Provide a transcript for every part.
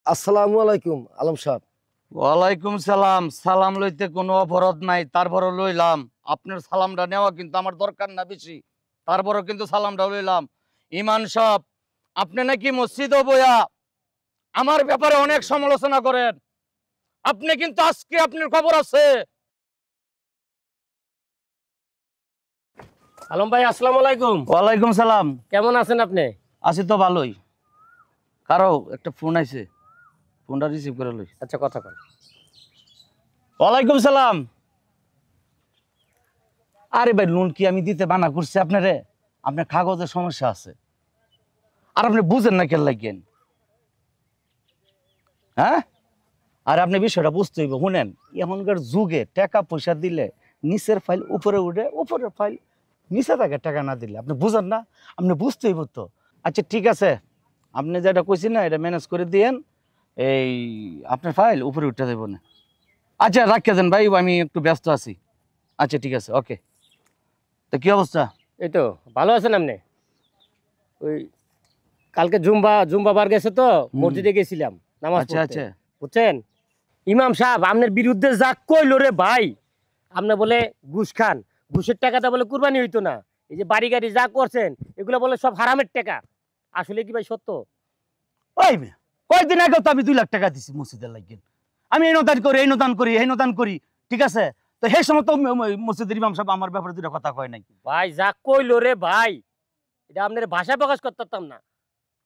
আসসালামু আলাইকুম আলম সাহেব। ওয়ালাইকুম সালাম। সালাম লইতে কোনো অপরাধ নাই, তারপরও লইলাম। আপনার সালামটা নেওয়া কিন্তু আমার দরকার না বেশি, তারপরও কিন্তু সালামটা লইলাম। ইমান সাহেব, আপনি নাকি মসজিদে বইয়া আমার ব্যাপারে অনেক সমালোচনা করেন। আপনি কিন্তু আজকে আপনার খবর আছে। আলম ভাই, আসসালামু আলাইকুম। ওয়ালাইকুম সালাম। কেমন আছেন আপনি? আছি তো ভালোই। কারো একটা ফোন আইছে, ফোনটা রিসিভ করে লই। আচ্ছা, কথা কন। ওয়ালাইকুম সালাম। আরে ভাই, লোন কি আমি দিতে বানা করছি আপনারে? আপনার কাগজের সমস্যা আছে, আর আপনি বুঝেন না কেন লাগেন? হ্যাঁ, আর আপনি বিষয়টা বুঝতে হইব। শুনেন, এখনকার যুগে টাকা পয়সা দিলে নিচের ফাইল উপরে উঠে, উপরের ফাইল নিচে থাকে। টাকা না দিলে আপনি বুঝেন না, আপনি বুঝতে হইব তো। আচ্ছা ঠিক আছে, আপনি যেটা কইছেন না, এটা ম্যানেজ করে দিয়েন। এই আপনার ফাইল উপরে উঠে দেব না। আচ্ছা রাখিয়ে দেন ভাই, আমি একটু ব্যস্ত আছি। আচ্ছা ঠিক আছে, ওকে। তো কি অবস্থা? এই তো ভালো আছেন আপনি? ওই কালকে জুম্বা বার গেছে তো, মসজিদে গেছিলাম নামাজ আচ্ছা পড়তে। আচ্ছা। বুঝছেন, ইমাম সাহেব আপনার বিরুদ্ধে যা কইলো রে ভাই। আপনি বলে ঘুষ খান, ঘুষের টাকাটা বলে কুরবানি হইতো না। এই যে বাড়ি গাড়ি যা করছেন, এগুলো বলে সব হারামের টাকা। আসলে কি ভাই সত্য? ওই মেয়ে, কয়েকদিন আগে তো আমি 2 লাখ টাকা দিছি মসজিদের লাগিয়ে। আমি এই নদান করি, এই নদান করি, এই নদান করি, ঠিক আছে? তো সেই সময় তো মসজিদের ইমাম সাহেব আমার ব্যাপারে 2টা কথা কয় নাই। ভাই যা কইলো রে ভাই, এটা আপনার ভাষায় প্রকাশ করতে পারতাম না।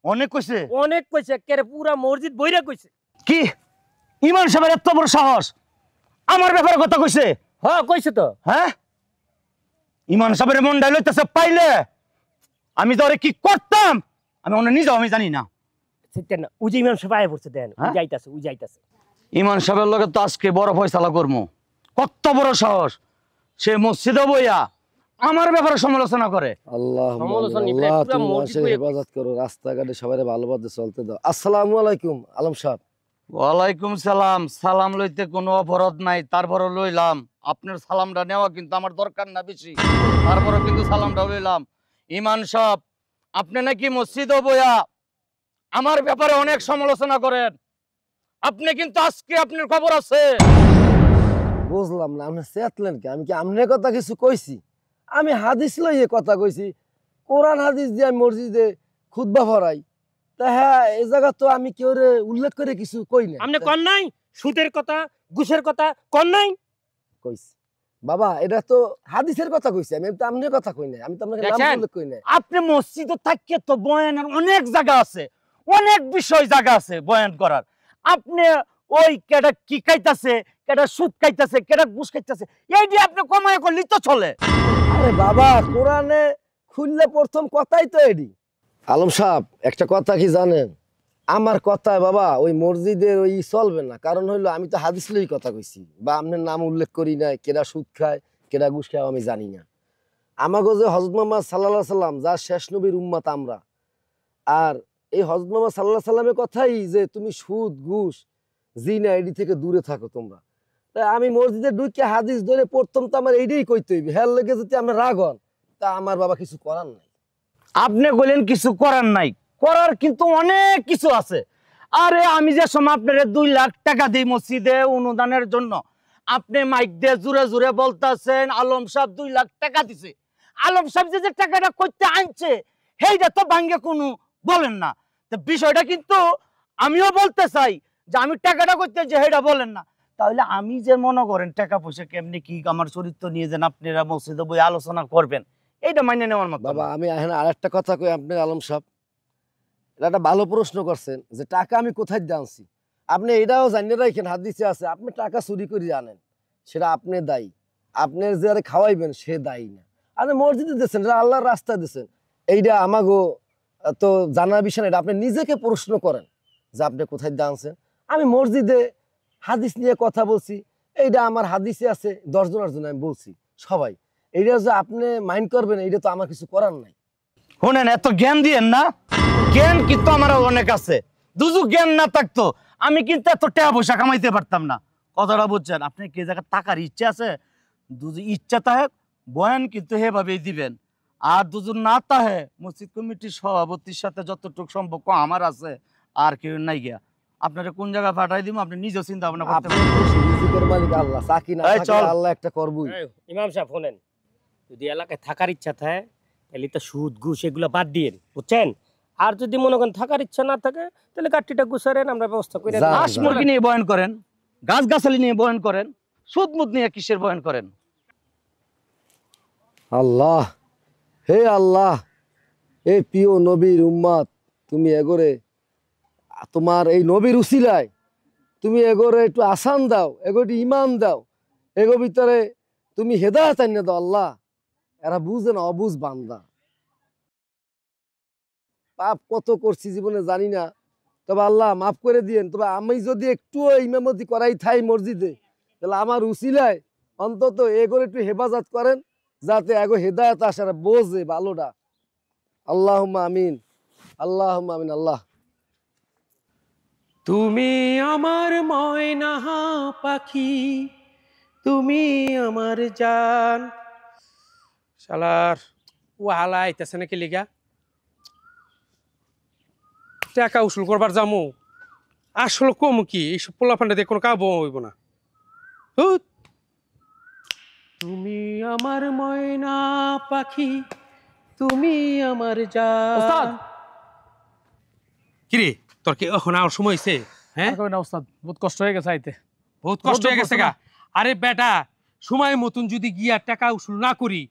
অনেক কইছে। অনেক কইছে, কেরে পুরা মসজিদ বইরা কইছে। কি ইমাম সাহেবের এত বড় সাহস আমার ব্যাপারে কথা কইছে? হ্যাঁ কইছে তো। হ্যাঁ, ইমাম সাহেবের মন ডাইলইতেছে পাইলে আমি তো ওরে কি করতাম আমি অন্য নিজেও আমি জানি না। সেটা না, উজি ইমাম সাহেব আয়া পড়ছে, দেন হ্যাঁ? উই যাইতাছে। ইমাম সাহেবের লগে তো আজকে বড় ফয়সালা করবো। কত বড় সাহস, সে মসজিদে বইয়া আমার ব্যাপারে সমালোচনা করে। আল্লাহ সমালোচনা আল্লাহ, নিবে, পুরা তুমি মসজিদ মানুষের বইয়া হেফাজত করো, রাস্তাঘাটে সবাই ভালো পথে চলতে দাও। আসসালামু আলাইকুম আলম সাহেব। ওয়ালাইকুম সালাম। সালাম লইতে কোনো অপরাধ নাই, তারপরও লইলাম। আপনার সালামটা নেওয়া কিন্তু আমার দরকার না বেশি, তারপরও কিন্তু সালামটা লইলাম। ইমান সাহেব, আপনি নাকি মসজিদে বইয়া আমার ব্যাপারে অনেক সমালোচনা করেন। আপনি কিন্তু আজকে আপনার খবর আছে। বুঝলাম না, আপনি চেতলেন কি? আমি কি আমনের কথা কিছু কইছি? আমি হাদিস লইয়ে কথা কইছি, কোরআন হাদিস দিয়ে আমি মসজিদে খুতবা পড়াই। তা হ্যাঁ, এই জায়গা তো আমি কেউ উল্লেখ করে কিছু কই না। আপনি কন নাই সুদের কথা, ঘুষের কথা কন নাই? কইছি বাবা, এটা তো হাদিসের কথা কইছি, আমি তো আমনের কথা কই নাই, আমি তো আপনাকে নাম দেখছেন, উল্লেখ কই নাই। আপনি মসজিদে থাকিয়ে তো বয়ানের অনেক জায়গা আছে, অনেক বিষয় জায়গা আছে বয়ান করার। আপনি ওই কেডা কি খাইতাছে, কেডা সুদ খাইতাছে, কেডা ঘুষ খাইতাছে, এই দিয়ে আপনি কমায় করলেই তো চলে। আরে বাবা, কোরআনে খুললে প্রথম কথাই তো এডি। আলম সাহেব, একটা কথা কি জানেন? আমার কথায় বাবা ওই মসজিদের ওই চলবে না। কারণ হইলো আমি তো হাদিস লই কথা কইছি, বা আপনার নাম উল্লেখ করি নাই। কেডা সুদ খায়, কেডা ঘুষ খায় আমি জানি না। আমাকে যে হযরত মুহাম্মদ সাল্লাল্লাহু সাল্লাম, যার শেষ নবীর উম্মত আমরা, আর এই হযরত মুহাম্মদ সাল্লাল্লাহু সাল্লামের কথাই যে তুমি সুদ ঘুষ জিনা এডি থেকে দূরে থাকো তোমরা। তাই আমি মসজিদে ঢুকে হাদিস ধরে প্রথম তো আমার এইটাই কইতে হইবে। হ্যাঁ লেগে যদি আমরা রাগ হন, তা আমার বাবা কিছু করার নাই। আপনি বলেন কিছু করার নাই, করার কিন্তু অনেক কিছু আছে। আরে আমি যে সময় আপনার 2 লাখ টাকা দিই মসজিদে অনুদানের জন্য, আপনি মাইক দিয়ে জুড়ে জুড়ে বলতেছেন আলম সাহেব 2 লাখ টাকা দিছে। আলম সাহেব যে টাকাটা করতে আনছে সেইটা তো ভাঙ্গে কোনো বলেন না। তো বিষয়টা কিন্তু আমিও বলতে চাই যে আমি টাকাটা করতে যে সেইটা বলেন না। তাহলে আমি যে মনে করেন টাকা পয়সা কেমনি কি আমার চরিত্র নিয়ে যেন আপনারা মসজিদে বই আলোচনা করবেন, এইটা মাইনে নেওয়ার মতো বাবা না। আমি এখানে আরেকটা কথা কই আপনার আলম সাহেব, এটা একটা ভালো প্রশ্ন করছেন যে টাকা আমি কোথায় দিয়ে আনছি। আপনি এটাও জানিয়ে রাখেন, হাদিসে আছে আপনি টাকা চুরি করে আনেন সেটা আপনি দায়ী, আপনার যে আরে খাওয়াইবেন সে দায়ী না। আপনি মসজিদে দিয়েছেন, এটা আল্লাহর রাস্তা দিয়েছেন, এইটা আমাগো তো জানার বিষয় না। এটা আপনি নিজেকে প্রশ্ন করেন যে আপনি কোথায় দিয়ে আনছেন। আমি মসজিদে হাদিস নিয়ে কথা বলছি, এইটা আমার হাদিসে আছে, 10 জনের জন্য আমি বলছি সবাই। এইটা যে আপনি মাইন্ড করবেন, এইটা তো আমার কিছু করার নাই। শুনেন, এত জ্ঞান দিয়েন না। জ্ঞান কিন্তু আমার অনেক আছে। দুজু জ্ঞান না থাকতো আমি কিন্তু এত টাকা পয়সা কামাইতে পারতাম না। কথাটা বুঝছেন? আপনি কি জায়গায় টাকার ইচ্ছা আছে, দুজু ইচ্ছা তাহে বয়ান কিন্তু সেভাবেই দিবেন। আর দুজু না তাহে মসজিদ কমিটির সভাপতির সাথে যতটুকু সম্পর্ক আমার আছে আর কেউ নাই গিয়া, আপনারে কোন জায়গা পাঠাই দিব আপনি নিজে চিন্তা ভাবনা করতে আপনি রিজিকের মালিক আল্লাহ, চাকরি না এই থাকলে চল। আল্লাহ একটা করবই। ইমাম সাহেব শোনেন, যদি এলাকায় থাকার ইচ্ছা থাকে তাহলে তো সুদ ঘুষ এগুলো বাদ দিয়েন, বুঝছেন? আর যদি মনে করেন থাকার ইচ্ছা না থাকে তাহলে গাড়িটা গুছারেন, আমরা ব্যবস্থা করে যা। হাঁস মুরগি নিয়ে বয়ান করেন, গাছ গাছালি নিয়ে বয়ান করেন, সুদ মুদ নিয়ে কিসের বয়ান করেন? আল্লাহ, হে আল্লাহ, এই প্রিয় নবীর উম্মত, তুমি এগোরে তোমার এই নবীর উসিলায় তুমি এগোরে একটু আসান দাও, এগোটি ইমান দাও, এগো ভিতরে তুমি হেদায়েত আনিয়ে দাও আল্লাহ। এরা বুঝে না, অবুঝ বান্দা। পাপ কত করছি জীবনে জানি না, তবে আল্লাহ মাফ করে দিয়েন। তবে আমি যদি একটু ইমামতি করাই থাই মসজিদে, তাহলে আমার উসিলায় অন্তত এগোরে একটু হেফাজত করেন, যাতে এগো হেদায়েত আসার বোঝে ভালোটা। আল্লাহুম্মা আমিন, আল্লাহুম্মা আমিন। আল্লাহ, তুমি আমার ময়না পাখি, তুমি আমার জান। শালার ও হালা আইতেছে নাকি লিগা? টাকা উসুল করবার যামু, আসলে কম কি এইসব পোলা ফান্ডা দিয়ে কোনো কাব হইব না। হুত। তুমি আমার ময়না পাখি, তুমি আমার ওস্তাদ! জান। কিরে তোর কি এখন আর সময় হয়েছে? হ্যাঁ, আর কই না ওস্তাদ, বহুত কষ্ট হয়ে গেছে আইতে। বহুত কষ্ট রোদ্র হয়ে গেছে পড়ছে গা। না। আরে বেটা, সময় মতন যদি গিয়া টাকা উসুল না করি,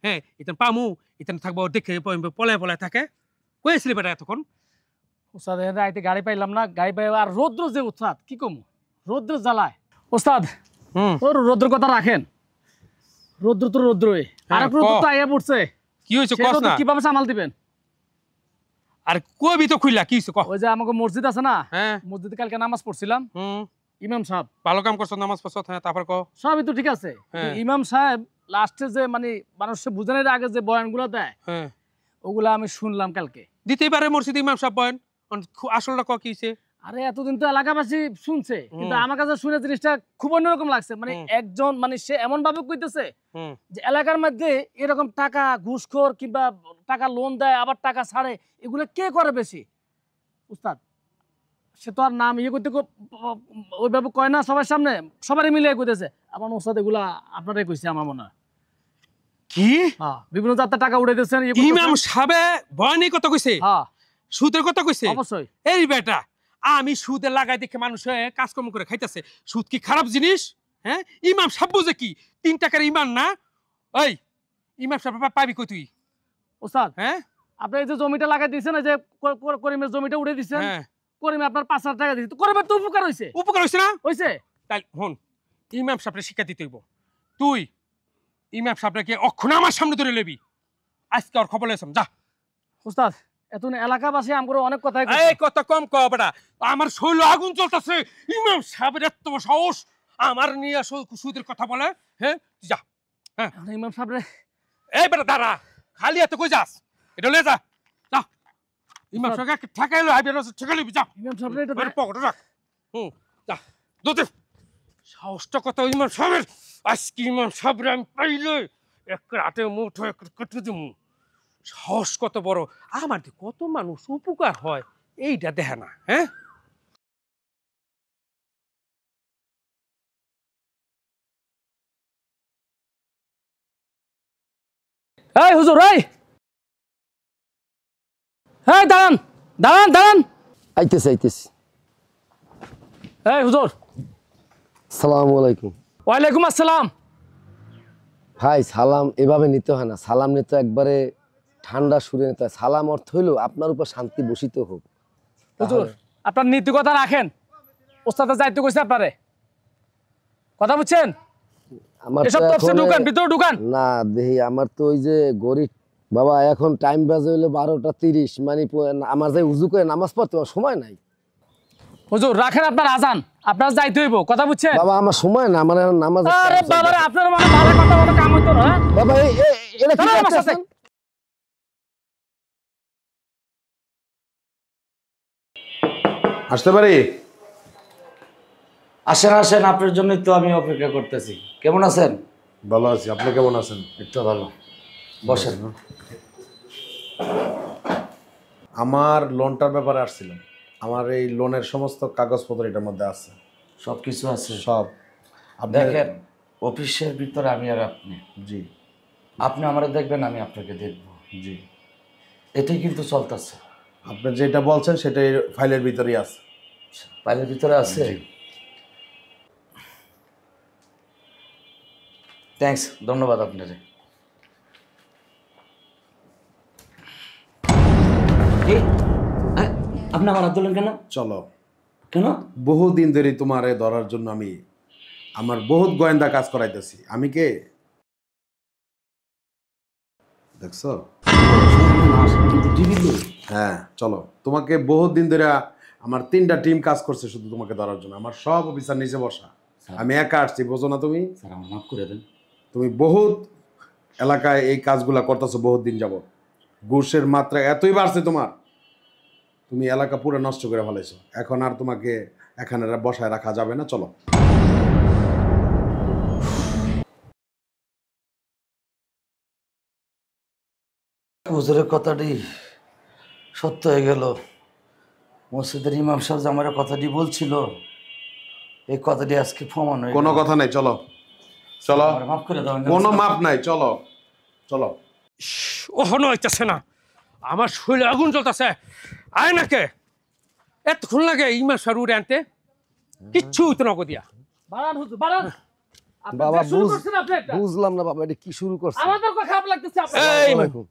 হ্যাঁ ইতান পামু, ইতান থাকবো দেখে পলায় পলায় থাকে। কয়েছিলি বেটা এতক্ষণ? ওস্তাদ এখানে আইতে গাড়ি পাইলাম না, গাড়ি পাই আর রৌদ্র যে ওস্তাদ কি কমু, রৌদ্র জ্বালায়। ওস্তাদ হুম, ওর রৌদ্রের কথা রাখেন, রৌদ্র তো রৌদ্রই, আর হ্যাঁ, এক রৌদ্র তো আইয়া পড়ছে, কি হয়েছে সেই কস রৌদ্র না? কিভাবে সামাল দিবেন? আর কবি তো খুললা, কি হয়েছে ক? ওই যে আমাকে মসজিদ আছে না, হ্যাঁ, মসজিদে কালকে নামাজ পড়ছিলাম, হুম, ইমাম সাহেব ভালো কাম করছো, নামাজ পড়ছো। হ্যাঁ, তারপর ক। সবই তো ঠিক আছে, হ্যাঁ। ইমাম সাহেব লাস্টে যে মানে মানুষের বুঝানোর আগে যে বয়ানগুলো দেয়, হ্যাঁ, ওগুলা আমি শুনলাম কালকে। দিতেই পারে মসজিদ ইমাম সাহেব বয়েন, আসলটা ক কি হয়েছে? আরে এতদিন তো এলাকাবাসী শুনছে, কিন্তু আমার কাছে শুনে জিনিসটা খুব অন্যরকম লাগছে। মানে হুম। একজন মানে সে এমন ভাবে কইতেছে হুম, যে এলাকার মধ্যে এরকম টাকা ঘুষখোর কিংবা টাকা লোন দেয় আবার টাকা ছাড়ে, এগুলো কে করে বেশি? উস্তাদ সে তো আর নাম ইয়ে করতে ওইভাবে কয় না সবার সামনে, সবারই মিলিয়ে কইতেছে। আমার উস্তাদ এগুলা আপনারাই কইছে আমার মনে হয়। কি হ্যাঁ, বিভিন্ন জাতের টাকা উড়ে দিচ্ছেন ইমাম সাহেব বয়ানই কথা কইছে, হ্যাঁ সুদের কথা কইছে? অবশ্যই। এই বেটা, আমি সুদে লাগাই দেখে মানুষে কাজকর্ম করে খাইতেছে। সুদ কি খারাপ জিনিস? হ্যাঁ, ইমাম সাহেব বুঝে কি 3 টাকার ইমান না? ওই ইমাম সাহেব পাবি কই তুই? উস্তাদ হ্যাঁ, আপনি এই যে জমিটা লাগাই দিয়েছেন, এই যে করিমের জমিটা উড়ে দিচ্ছেন, হ্যাঁ, করিমে আপনার 5,000 টাকা দিচ্ছে, তো করিমের তো উপকার হয়েছে। উপকার হয়েছে না? হয়েছে। তাই হন, ইমাম সাহেবকে শিক্ষা দিতে হইব। তুই ইমাম সাহেবকে অক্ষণ আমার সামনে ধরে লেবি, আজকে ওর খবর লেছাম যা। উস্তাদ এতদিন এলাকাবাসী আমগুলো অনেক কথাই এই কথা কম ক বেটা, আমার শৈল আগুন চলতেছে। ইমাম সাহেবের এত বড় সাহস আমার নিয়ে সুদের কথা বলে। হ্যাঁ, তুই যা। হ্যাঁ, ইমাম সাহেব রে, এই বেটা দাঁড়া, খালি এত কই যাস? এটা লে যা, যা। ইমাম সাহেবকে ঠেকাইলো, আইবে না ঠেকাইলি, যা। ইমাম সাহেব রে, এটা বের পকেটে রাখ। যা দোতে। সাহসটা কত ইমাম সাহেবের? আজকে ইমাম সাহেবরে আমি পাইলে এক রাতে মুঠো এক কেটে দিমু। সাহস কত বড়! আমার দিয়ে কত মানুষ উপকার হয় এইটা দেখে না। হ্যাঁ, এই হুজুর, এই এই দাঁড়ান দাঁড়ান দাঁড়ান। আইতেছি আইতেছি। এই হুজুর। সালামু আলাইকুম। ওয়ালাইকুম আসসালাম। ভাই সালাম এভাবে নিতে হয় না, সালাম নিতে একবারে ঠান্ডা সুরে নিতে হয়। সালাম অর্থ হইলো আপনার উপর শান্তি বসিত হোক। হুজুর আপনার নীতি কথা রাখেন, ওস্তাদে যাইতে কইছে আপনারে, কথা বুঝছেন? আমার এসব তো তফসিল এখন ঢুকান, ভিতরে ঢুকান। না দেখি, আমার তো ওই যে গরিব বাবা, এখন টাইম বাজে হইলো 12টা 30, মানে আমার যে উজু করে নামাজ পড়তে আমার সময় নাই। হুজুর রাখেন আপনার আজান, আপনার যাইতে হইব, কথা বুঝছেন? বাবা আমার সময় না, আমার এখন নামাজ। আরে বাবা রে, আপনার মানে ভালো কথা বলে কাম হইতো না। হ্যাঁ? বাবা এটা কি দাঁড়ান আমার করতেছেন? সাথে। আসতে পারি? আসেন আসেন, আপনার জন্যই তো আমি অপেক্ষা করতেছি। কেমন আছেন? ভালো আছি, আপনি কেমন আছেন? একটু ভালো, বসেন। আমার লোনটার ব্যাপারে আসছিলাম। আমার এই লোনের সমস্ত কাগজপত্র এটার মধ্যে আছে, সব কিছু আছে। সব। আপনি দেখেন অফিসের ভিতরে আমি আর আপনি, জি আপনি আমারে দেখবেন, আমি আপনাকে দেখব, জি, এটাই কিন্তু চলতেছে। আপনি যেটা বলছেন সেটাই ফাইলের ভিতরেই আছে। ফাইলের ভিতরে আছে। জি। থ্যাঙ্কস, ধন্যবাদ আপনারে। আপনি আমার হাত ধরলেন কেন? চলো, কেন? বহুদিন ধরে তোমারে ধরার জন্য আমি আমার বহুত গোয়েন্দা কাজ করাইতেছি। আমি কে দেখছো? হ্যাঁ চলো, তোমাকে বহুত দিন ধরে আমার 3টা টিম কাজ করছে শুধু তোমাকে ধরার জন্য। আমার সব অফিসার নিচে বসা, আমি একা আসছি, বোঝো না তুমি? স্যার আমার মাফ করে দেন। তুমি বহুত এলাকায় এই কাজগুলা করতেছো বহুত দিন যাবত। ঘুষের মাত্রা এতই বাড়ছে তোমার, তুমি এলাকা পুরো নষ্ট করে ফেলেছো। এখন আর তোমাকে এখানে বসায় রাখা যাবে না, চলো। হুজুরের কথাটি সত্য হয়ে গেল। মসজিদের ইমাম সাহেব যে আমার কথাটি বলছিল, এই কথাটি আজকে প্রমাণ হয়ে কোনো গেল। কথা নাই, চলো চলো, আমার মাফ করে দাও। কোনো মাপ নাই, চলো চলো। ওহনো হইতেছে না, আমার শরীরে আগুন জ্বলতেছে। আয় নাকে এতক্ষণ লাগে ইমাম সাহেব উড়ে আনতে, কিচ্ছু হইতো না দিয়া। বাড়ান হুজুর বাড়ান। আপনি বাবা যে শুরু করছেন আপনি এটা। বুঝলাম না বাবা, এটা কি শুরু করছে? আমাদের তো খারাপ লাগতেছে আপনার। এই ওয়ালাইকুম।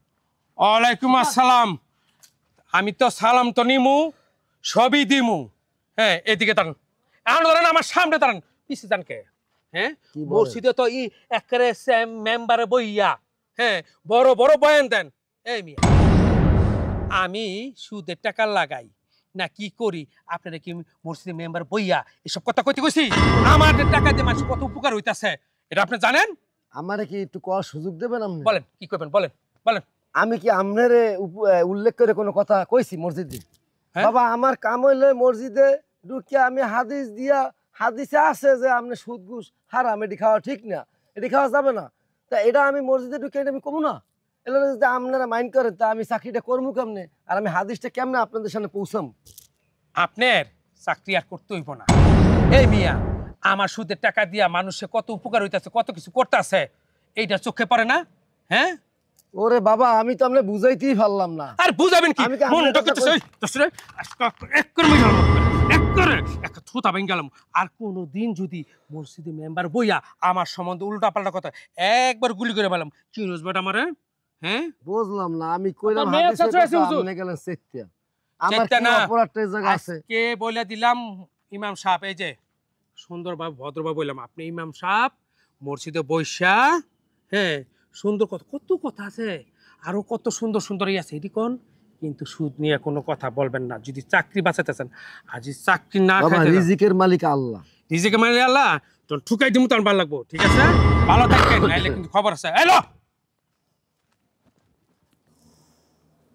ওয়ালাইকুম আসসালাম। আমি তো সালাম তো নিমু, সবই দিমু। হ্যাঁ এদিকে দাঁড়ান, এখন ধরেন আমার সামনে দাঁড়ান, পিছিয়ে যান কে? হ্যাঁ কি বলেন? মসজিদে তো একেবারে মেম্বারে বইয়া, হ্যাঁ বড় বড় বয়ান দেন। এই মিয়া, আমি সুদের টাকা লাগাই না কি করি আপনারা কি মসজিদের মেম্বার বইয়া এসব কথা কইতে কইছি? আমার টাকা দিয়ে মানুষ কত উপকার হইতাছে এটা আপনি জানেন? আমারে কি একটু কর সুযোগ দেবেন আপনি? বলেন কি করবেন, বলেন বলেন। আমি কি আপনারে উল্লেখ করে কোনো কথা কইছি মসজিদে? হ্যাঁ? বাবা আমার কাম হইলে মসজিদে ঢুকে আমি হাদিস দিয়া, হাদিসে আছে যে আপনি সুদ ঘুষ হারাম, এটি খাওয়া ঠিক না, এটি খাওয়া যাবে না। তা এটা আমি মসজিদে ঢুকে এটা আমি কমু না? এগুলো যদি আপনারা মাইন্ড করেন তা আমি চাকরিটা করবো কেমনে, আর আমি হাদিসটা কেমনে আপনাদের সামনে পৌঁছাম? আপনার চাকরি আর করতে হইব না। এই মিয়া, আমার সুদের টাকা দিয়া মানুষে কত উপকার হইতাছে, কত কিছু করতেছে, এইটা চোখে পড়ে না? হ্যাঁ ওরে বাবা আমি তো আপনার বুঝাইতেই পারলাম না। আর বুঝাবেন কি? আমি কি মন আপনার কথা ডাকতেছে, দোস্ত এক করে মিলাম, এক করে এক থুতা ভেঙে গেলাম। আর কোনোদিন যদি মসজিদে মেম্বার বইয়া আমার সম্বন্ধে উল্টা পাল্টা কথা একবার গুলি করে পেলাম, কি রোজবাট আমার? হ্যাঁ বুঝলাম না, আমি কইলাম আপনার মেয়ে হাদিসের চাচা আছে কথা, হুজুর। আপনি গেলেন চেত্যা। আমার চেত্যা কি না। অপরাধটা এই জায়গা আছে? আজকে বলে দিলাম ইমাম সাহেব, এই যে সুন্দরভাবে ভদ্রভাবে বললাম, আপনি ইমাম সাহেব মসজিদে বৈশা, হ্যাঁ সুন্দর কথা, কত কথা আছে, আরো কত সুন্দর সুন্দর আছে এটি কোন, কিন্তু সুদ নিয়ে কোনো কথা বলবেন না। যদি চাকরি বাঁচাতেছেন, আজ চাকরি না বাবা খাইতে রিজিকের মালিক আল্লাহ। নিজেকে মানে আল্লাহ তোর ঠুকাই দিমু, তোর ভালো লাগবো, ঠিক আছে? ভালো থাকবেন, নাইলে কিন্তু খবর আছে। এলো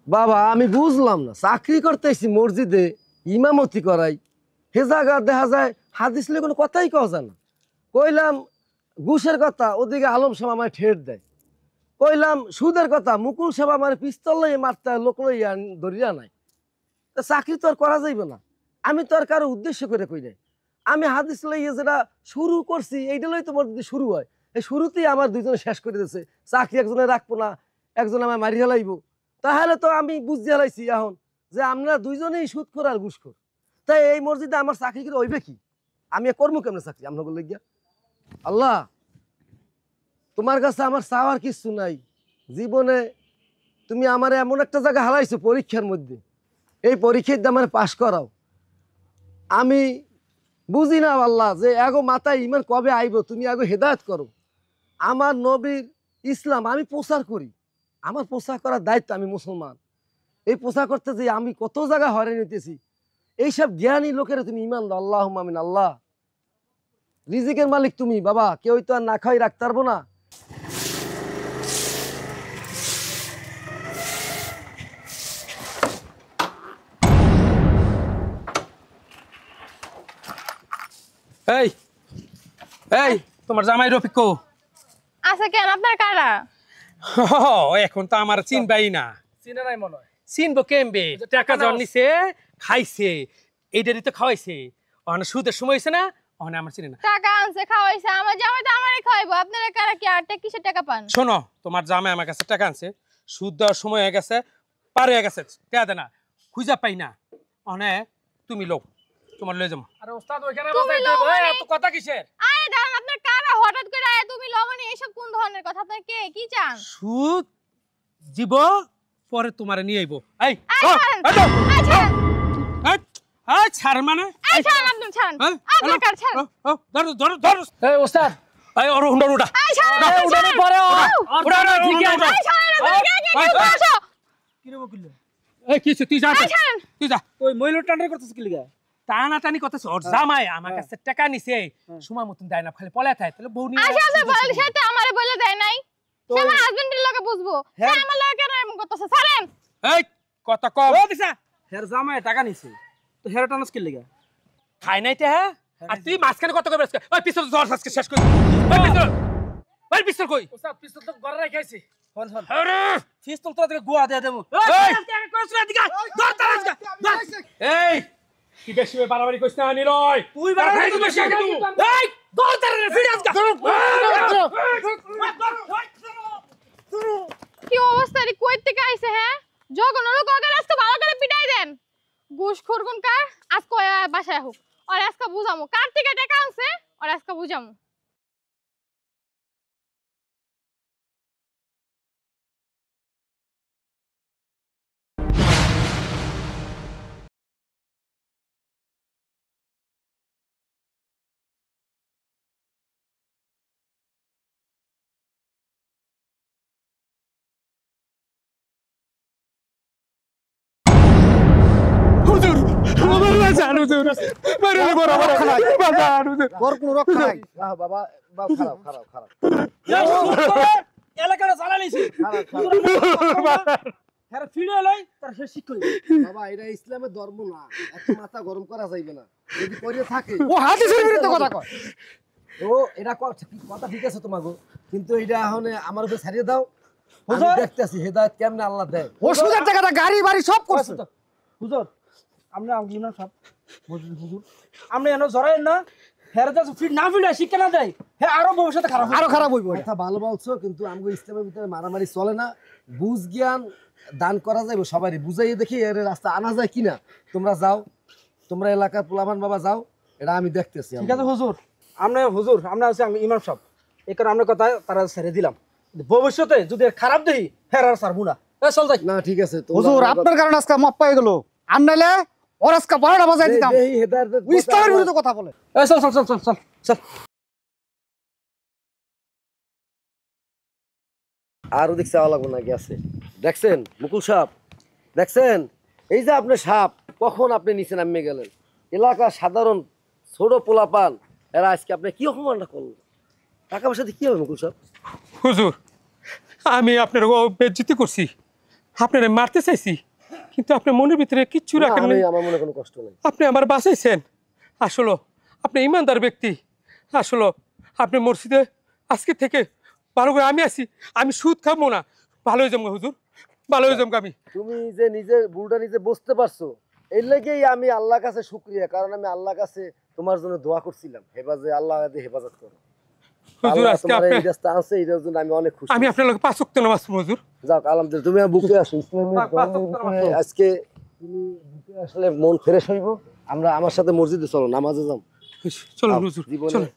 বাবা আমি বুঝলাম না, চাকরি করতেছি মসজিদে, ইমামতি করাই, হে জায়গা দেখা যায় হাদিস নিয়ে কোনো কথাই কওয়া যায় না। কইলাম ঘুষের কথা, ওদিকে আলম সাহেব আমার ঠেট দেয়। কইলাম সুদের কথা, মুকুল সাহেব আমার পিস্তল লইয়ে মারতে লোক লইয়া ধরিয়া নাই। তা চাকরি তো আর করা যাইবে না। আমি তো আর কারো উদ্দেশ্য করে কই নাই, আমি হাদিস লইয়ে যেটা শুরু করছি এইটা লই তোমার যদি শুরু হয়, এই শুরুতেই আমার দুইজনে শেষ করে দিয়েছে। চাকরি একজনে রাখবো না, একজন আমার মারি হেলাইব। তাহলে তো আমি বুঝতে হেলাইছি এখন যে আমরা দুইজনেই সুদখোর আর ঘুষখোর। তাই এই মসজিদে আমার চাকরি করে হইবে কি? আমি করবো কেমনে চাকরি আমরা বললে গিয়া? আল্লাহ তোমার কাছে আমার চাওয়ার কিছু নাই। জীবনে তুমি আমার এমন একটা জায়গা হারাইছো পরীক্ষার মধ্যে, এই পরীক্ষার দিয়ে আমার পাশ করাও। আমি বুঝি না আল্লাহ যে এগো মাথায় ইমান কবে আইব, তুমি এগো হেদায়েত করো। আমার নবীর ইসলাম আমি প্রচার করি, আমার প্রচার করার দায়িত্ব, আমি মুসলমান। এই প্রচার করতে যে আমি কত জায়গা হয়রানি হইতেছি, এইসব জ্ঞানী লোকেরা তুমি ইমান দাও। আল্লাহুম্মা আমিন। আল্লাহ রিজিকের মালিক তুমি বাবা, কেউ তো আর না খাই রাখতে পারবো না। এই এই তোমার জামাই রফিক কো? আচ্ছা কেন আপনার কারা? এখন তো আমার চিনবাই না। চিনে নাই মনে হয়। চিনবো কেমবে? টাকা যখন নিছে খাইছে, এইটারই তো খাওয়াইছে, ওখানে সুদের সময় হয়েছে না, ওখানে আমার চিনি না। টাকা আনছে খাওয়াইছে, আমার জামাই তো আমারই খাওয়াইবো, আপনারা কারা কি আর কিসের টাকা পান? শোনো, তোমার জামাই আমার কাছে টাকা আনছে, সুদ দেওয়ার সময় হয়ে গেছে, পার হয়ে গেছে, টাকা দে না, খুঁজা পাই না, ওখানে তুমি লোক তোমার লয়ে যাবো। আরে ওস্তাদ ওইখানে তুমি বসাই লও দেব, মানে? এত কথা কিসের? আরে দাঁড়ান, আপনার কারা হঠাৎ করে আয়া তুমি লবণে এসব কোন ধরনের কথা? আপনার কে কি চান? সুদ জীব পরে তোমারে নিয়ে আইবো। এই এই ও, ছাড়েন, এই দাও। এই ছাড়েন, এই, এই ছাড় মানে এই ছাড়েন, আপনি ছাড়েন, হ্যাঁ? আপনার কার ছাড়েন, ধরো ধরো ধরো। এই ওস্তাদ এই ওর হুন্ডা উড়া। এই ছাড়েন, আপনি ছাড়েন, পরে উড়া উড়া ঠিক উড়া, আছে। উড়া। এই ছাড়েন, আপনি কে কে এই, কি বলছো? কি রে বকিল? এই কিছু তুই যা, এই ছাড়েন, তুই যা। ওই মহিলা টান্ডার করতেছ কি লিগা? টানাটানি করতেছ, ওর জামাই আমার কাছে টাকা নিছে, সময় মতন দেয় না, খালি পলায় থাকে, তাহলে বউ নিয়ে আচ্ছা আপনি বলেন সেটা আমারে বলে দেয় নাই, সে আমার হাজবেন্ডের লগে বুঝবো, সে আমার লগে কেন এমন করতেছে? ছাড়েন, এই কথা কম। ও দিশা হের জামাই টাকা নিছে, তো হের টানস কি লিগা? খাই নাই তে, হ্যাঁ? আর তুই মাঝখানে কত করবে? ওই পিস্তল ধর, আজকে শেষ করি। ওই পিস্তল, ওই পিস্তল কই? ওস্তাদ পিস্তল তো ঘরে রাখাইছি। হন হন আরে পিস্তল তো থেকে গোয়া দিয়ে দেবো। এই! এই কি বেশি বাড়াবাড়ি কইছ না নিলয়, তুই বাড়াবাড়ি তুই বেশি করছিস। কিন্তু। এই দর তারে ফিরে আজকে। কি অবস্থা রে, কই থেকে আইছে? হ্যাঁ যখন লোক আগে আজকে ভালো করে পিটাই দেন, ঘুষ খোরগুন কার আজকে বাসায় হোক, আর আজকে বুঝামু কার থেকে টাকা আনছে, আর আজকে বুঝামু। হুজুর আমার বাজান হুজুর মারে বড় বড় বাজান হুজুর। তোর কোনো রক্ষা নাই। বাবা বাবা, খারাপ খারাপ খারাপ এলাকাটা চালাইছি। হের ফিরে লই তার সে শিখ কই। বাবা, এটা ইসলামের ধর্ম না, এত মাথা গরম করা যাইবে না, যদি করে থাকে। ও হাদিসের বিরুদ্ধে কথা কয়। ও এটা কথা ঠিক আছে তোমাগো, কিন্তু এটা এখন আমার উপরে ছাড়িয়ে দাও, আমি হুজুর। দেখতেছি হেদায়েত কেমনে আল্লাহ দেয়। ওষুধের টাকাটা গাড়ি বাড়ি সব করছে। হুজুর আমরা আঙ্গিনা সব হুজুর হুজুর আমরা এনো জরাই না, হের যা ফিট না ফিট শিক্ষা না দেয়, হে আরো ভবিষ্যতে খারাপ আরো খারাপ হইব। কথা ভালো বলছো, কিন্তু আমগো ইসলামের ভিতরে মারামারি চলে না, বুঝ জ্ঞান দান করা যাবে সবারই, বুঝাইয়ে দেখি এর রাস্তা আনা যায় কিনা। তোমরা যাও, তোমরা এলাকার পোলাপান বাবা যাও, এটা আমি দেখতেছি। ঠিক আছে হুজুর, আমরা হুজুর আমরা হচ্ছে ইমাম সাহেব, এই কারণে আমরা কথা তারা ছেড়ে দিলাম, ভবিষ্যতে যদি এর খারাপ দেখি হের আর ছাড়বো না। চল যাই। না ঠিক আছে, হুজুর আপনার কারণে আজকে মাপ পাই গেল, আর নাইলে ওর আজকে 12টা বাজাই দিতাম। ইসলামের বিরুদ্ধে কথা বলে। চল চল চল চল চল চল। আরো দেখছি আওয়া লাগবো নাকি আছে? দেখছেন মুকুল সাপ, দেখছেন এই যে আপনি সাপ, কখন আপনি নিচে নামিয়ে গেলেন? এলাকার সাধারণ ছোট পোলাপান এরা আজকে আপনি কি অপমানটা করলেন? টাকা পয়সা দিয়ে কি হবে মুকুল সাপ? হুজুর আমি আপনার বেজ্জতি করছি, আপনারে মারতে চাইছি, কিন্তু আপনি মনের ভিতরে কিচ্ছু রাখেন নাই, আমার মনে কোনো কষ্ট নেই। আপনি আমার বাঁচাইছেন। আসলে আপনি ইমানদার ব্যক্তি, আসলে আপনি মসজিদে আজকে থেকে ভালো করে আমি আছি, আমি সুদ খাবো না, ভালো হয়ে যাবো হুজুর, ভালো হয়ে যাবো আমি। তুমি যে নিজের ভুলটা নিজে বুঝতে পারছো, এর লেগেই আমি আল্লাহর কাছে শুকরিয়া, কারণ আমি আল্লাহর কাছে তোমার জন্য দোয়া করছিলাম, হেফাজে আল্লাহ হেফাজত করো। হুজুর আল্লাহ আজকে তোমার আপনি, এই রাস্তা আছে, এটার জন্য আমি অনেক খুশি। আমি আপনার লোক 5 ওয়াক্ত নামাজ পড়বো হুজুর। যাক আলহামদুলিল্লাহ, তুমি আমার বুকে আসো, ইসলামের ধর্মের আজকে তুমি বুকে আসলে মন ফ্রেশ হইব। আমরা আমার সাথে মসজিদে চলো, নামাজে যাও। চলুন হুজুর, জীবনে চলুন।